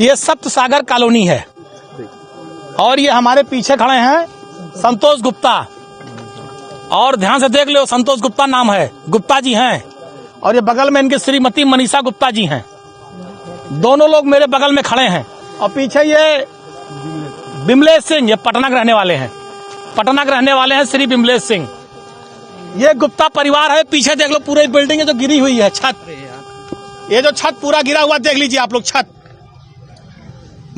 ये सप्त सागर कॉलोनी है और ये हमारे पीछे खड़े हैं संतोष गुप्ता। और ध्यान से देख लो, संतोष गुप्ता नाम है, गुप्ता जी हैं। और ये बगल में इनके श्रीमती मनीषा गुप्ता जी हैं। दोनों लोग मेरे बगल में खड़े हैं। और पीछे ये बिमलेश सिंह, ये पटना के रहने वाले हैं, पटना के रहने वाले हैं श्री बिमलेश सिंह। ये गुप्ता परिवार है। पीछे देख लो, पूरी बिल्डिंग जो गिरी हुई है, छत, ये जो छत पूरा गिरा हुआ देख लीजिए आप लोग, छत।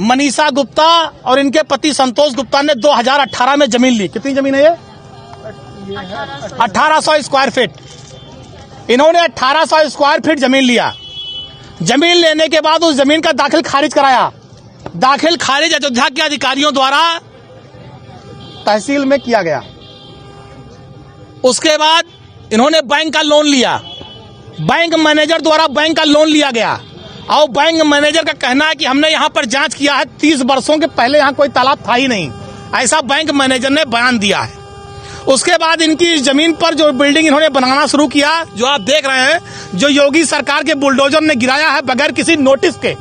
मनीषा गुप्ता और इनके पति संतोष गुप्ता ने 2018 में जमीन ली। कितनी जमीन है ये? 1800 स्क्वायर फीट। इन्होंने 1800 स्क्वायर फीट जमीन लिया। जमीन लेने के बाद उस जमीन का दाखिल खारिज कराया। दाखिल खारिज अयोध्या के अधिकारियों द्वारा तहसील में किया गया। उसके बाद इन्होंने बैंक का लोन लिया। बैंक मैनेजर द्वारा बैंक का लोन लिया गया और बैंक मैनेजर का कहना है कि हमने यहाँ पर जांच किया है, 30 वर्षों के पहले यहाँ कोई तालाब था ही नहीं, ऐसा बैंक मैनेजर ने बयान दिया है। उसके बाद इनकी इस जमीन पर जो बिल्डिंग इन्होंने बनाना शुरू किया, जो आप देख रहे हैं, जो योगी सरकार के बुलडोजर ने गिराया है बगैर किसी नोटिस के।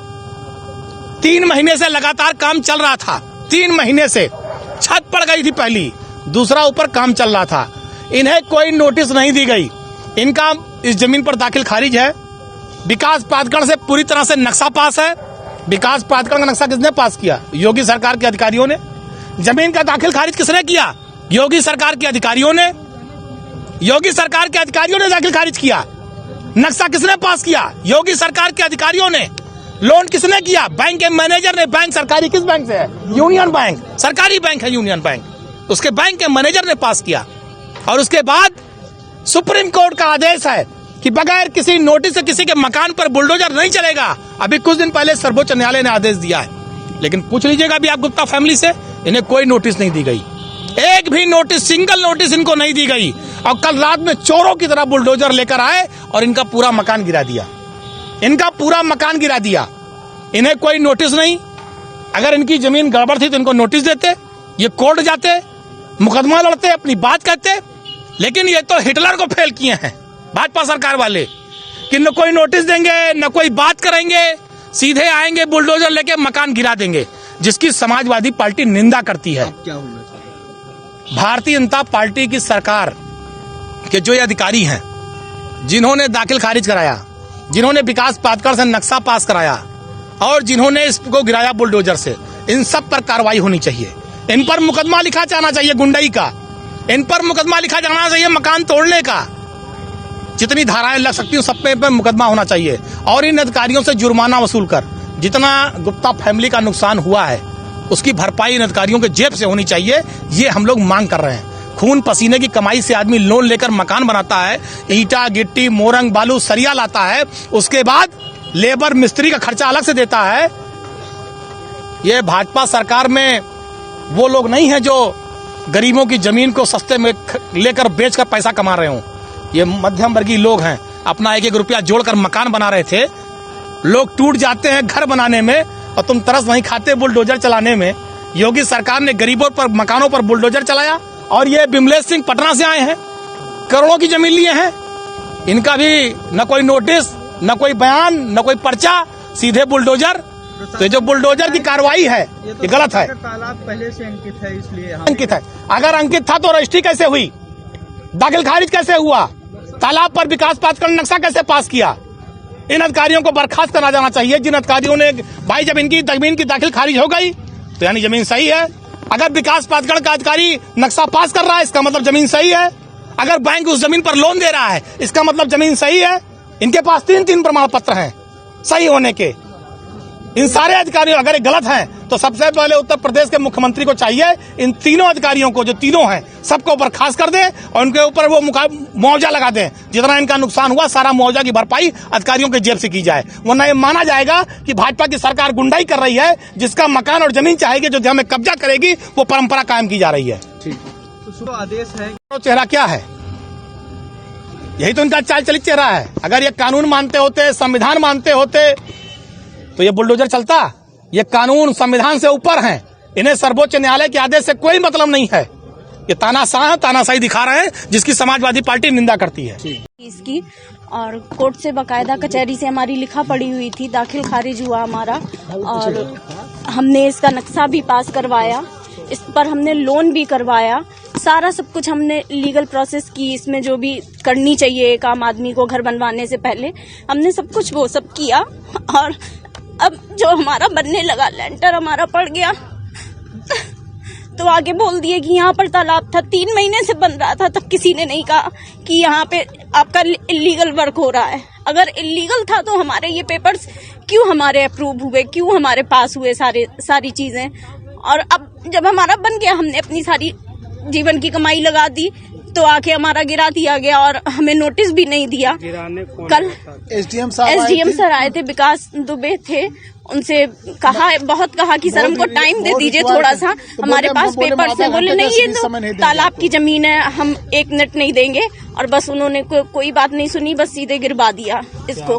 3 महीने से लगातार काम चल रहा था। 3 महीने से छत पड़ गई थी पहली, दूसरा ऊपर काम चल रहा था। इन्हें कोई नोटिस नहीं दी गई। इनका इस जमीन पर दाखिल खारिज है। विकास प्राधिकरण से पूरी तरह से नक्शा पास है। विकास प्राधिकरण का नक्शा किसने पास किया? योगी सरकार के अधिकारियों ने। जमीन का दाखिल खारिज किसने किया? योगी सरकार के अधिकारियों ने। योगी सरकार के अधिकारियों ने दाखिल खारिज किया। नक्शा किसने पास किया? योगी सरकार के अधिकारियों ने। लोन किसने किया? बैंक के मैनेजर ने। बैंक सरकारी किस बैंक से है? यूनियन बैंक, सरकारी बैंक है यूनियन बैंक। उसके बैंक के मैनेजर ने पास किया। और उसके बाद सुप्रीम कोर्ट का आदेश है कि बगैर किसी नोटिस से किसी के मकान पर बुलडोजर नहीं चलेगा। अभी कुछ दिन पहले सर्वोच्च न्यायालय ने आदेश दिया है। लेकिन पूछ लीजिएगा अभी आप गुप्ता फैमिली से, इन्हें कोई नोटिस नहीं दी गई। एक भी नोटिस, सिंगल नोटिस इनको नहीं दी गई। और कल रात में चोरों की तरह बुलडोजर लेकर आए और इनका पूरा मकान गिरा दिया। इनका पूरा मकान गिरा दिया। इन्हें कोई नोटिस नहीं। अगर इनकी जमीन गड़बड़ थी तो इनको नोटिस देते, ये कोर्ट जाते, मुकदमा लड़ते, अपनी बात कहते। लेकिन ये तो हिटलर को फेल किए हैं भाजपा सरकार वाले कि न कोई नोटिस देंगे, न कोई बात करेंगे, सीधे आएंगे बुलडोजर लेके मकान गिरा देंगे, जिसकी समाजवादी पार्टी निंदा करती है। क्या होना चाहिए? भारतीय जनता पार्टी की सरकार के जो ये अधिकारी हैं, जिन्होंने दाखिल खारिज कराया, जिन्होंने विकास प्राधिकरण से नक्शा पास कराया और जिन्होंने इसको गिराया बुलडोजर से, इन सब पर कार्रवाई होनी चाहिए। इन पर मुकदमा लिखा जाना चाहिए गुंडई का। इन पर मुकदमा लिखा जाना चाहिए मकान तोड़ने का। जितनी धाराएं लग सकती हैं सब पे मुकदमा होना चाहिए। और इन अधिकारियों से जुर्माना वसूल कर जितना गुप्ता फैमिली का नुकसान हुआ है उसकी भरपाई इन अधिकारियों के जेब से होनी चाहिए। ये हम लोग मांग कर रहे हैं। खून पसीने की कमाई से आदमी लोन लेकर मकान बनाता है, ईटा गिट्टी मोरंग बालू सरिया लाता है, उसके बाद लेबर मिस्त्री का खर्चा अलग से देता है। ये भाजपा सरकार में वो लोग नहीं है जो गरीबों की जमीन को सस्ते में लेकर बेचकर पैसा कमा रहे हों। ये मध्यम वर्गीय लोग हैं, अपना 1-1 रुपया जोड़कर मकान बना रहे थे। लोग टूट जाते हैं घर बनाने में और तुम तरस नहीं खाते बुलडोजर चलाने में। योगी सरकार ने गरीबों पर, मकानों पर बुलडोजर चलाया। और ये बिमलेश सिंह पटना से आए हैं, करोड़ों की जमीन लिए हैं। इनका भी न कोई नोटिस, न कोई बयान, न कोई पर्चा, सीधे बुलडोजर। तो जो बुलडोजर की कार्रवाई है ये गलत है। तालाब पहले से अंकित है, इसलिए अंकित है। अगर अंकित था तो रजिस्ट्री कैसे हुई? दाखिल खारिज कैसे हुआ? तालाब पर विकास प्राधिकरण नक्शा कैसे पास किया? इन अधिकारियों को बर्खास्त करा जाना चाहिए। जिन अधिकारियों ने, भाई जब इनकी जमीन की दाखिल खारिज हो गई तो यानी जमीन सही है। अगर विकास प्राधिकरण का अधिकारी नक्शा पास कर रहा है इसका मतलब जमीन सही है। अगर बैंक उस जमीन पर लोन दे रहा है इसका मतलब जमीन सही है। इनके पास 3 प्रमाण पत्र हैं सही होने के। इन सारे अधिकारियों अगर ये गलत हैं तो सबसे पहले उत्तर प्रदेश के मुख्यमंत्री को चाहिए इन तीनों अधिकारियों को, जो तीनों हैं, सबको बर्खास्त कर दें और उनके ऊपर वो मुआवजा लगा दें। जितना इनका नुकसान हुआ सारा मुआवजा की भरपाई अधिकारियों के जेब से की जाए। वरना ये माना जाएगा कि भाजपा की सरकार गुंडाई कर रही है। जिसका मकान और जमीन चाहेगी, जो में कब्जा करेगी, वो परंपरा कायम की जा रही है। तो आदेश है, चेहरा क्या है? यही तो इनका चाल चलित चेहरा है। अगर ये कानून मानते होते, संविधान मानते होते तो ये बुलडोजर चलता। ये कानून संविधान से ऊपर हैं। इन्हें सर्वोच्च न्यायालय के आदेश से कोई मतलब नहीं है। ये तानाशाही दिखा रहे हैं, जिसकी समाजवादी पार्टी निंदा करती है इसकी। और कोर्ट से बकायदा कचहरी से हमारी लिखा पड़ी हुई थी, दाखिल खारिज हुआ हमारा, और हमने इसका नक्शा भी पास करवाया, इस पर हमने लोन भी करवाया, सारा सब कुछ हमने लीगल प्रोसेस की। इसमें जो भी करनी चाहिए एक आम आदमी को घर बनवाने से पहले, हमने सब कुछ वो सब किया। और अब जो हमारा बनने लगा, लेंटर हमारा पड़ गया, तो आगे बोल दिए कि यहाँ पर तालाब था, 3 महीने से बन रहा था, तब किसी ने नहीं कहा कि यहाँ पे आपका इलीगल वर्क हो रहा है। अगर इलीगल था तो हमारे ये पेपर्स क्यों हमारे अप्रूव हुए, क्यों हमारे पास हुए सारी चीजें। और अब जब हमारा बन गया, हमने अपनी सारी जीवन की कमाई लगा दी, तो आके हमारा गिरा दिया गया और हमें नोटिस भी नहीं दिया। कल एसडीएम सर आए थे, विकास दुबे थे, उनसे बहुत कहा कि सर हमको टाइम दे दीजिए थोड़ा सा, हमारे पास पेपर्स है। बोले नहीं, ये तो तालाब की जमीन है, हम 1 मिनट नहीं देंगे। और बस उन्होंने कोई बात नहीं सुनी, बस सीधे गिरवा दिया इसको।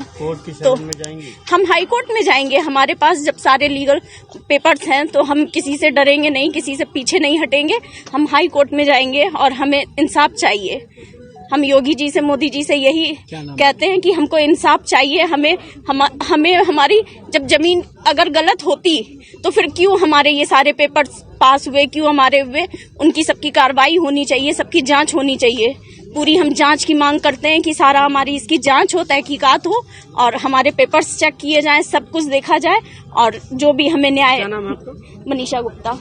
तो हम हाई कोर्ट में जाएंगे, हमारे पास जब सारे लीगल पेपर्स हैं तो हम किसी से डरेंगे नहीं, किसी से पीछे नहीं हटेंगे। हम हाई कोर्ट में जाएंगे और हमें इंसाफ चाहिए। हम योगी जी से, मोदी जी से यही कहते हैं कि हमको इंसाफ चाहिए। हमें हमारी जब जमीन अगर गलत होती तो फिर क्यों हमारे ये सारे पेपर्स पास हुए, क्यों हमारे हुए, उनकी सबकी कार्रवाई होनी चाहिए, सबकी जांच होनी चाहिए। पूरी हम जांच की मांग करते हैं कि सारा हमारी इसकी जांच हो, तहकीकात हो और हमारे पेपर्स चेक किए जाएं, सब कुछ देखा जाए और जो भी हमें न्याय। क्या नाम है आपका? मनीषा गुप्ता।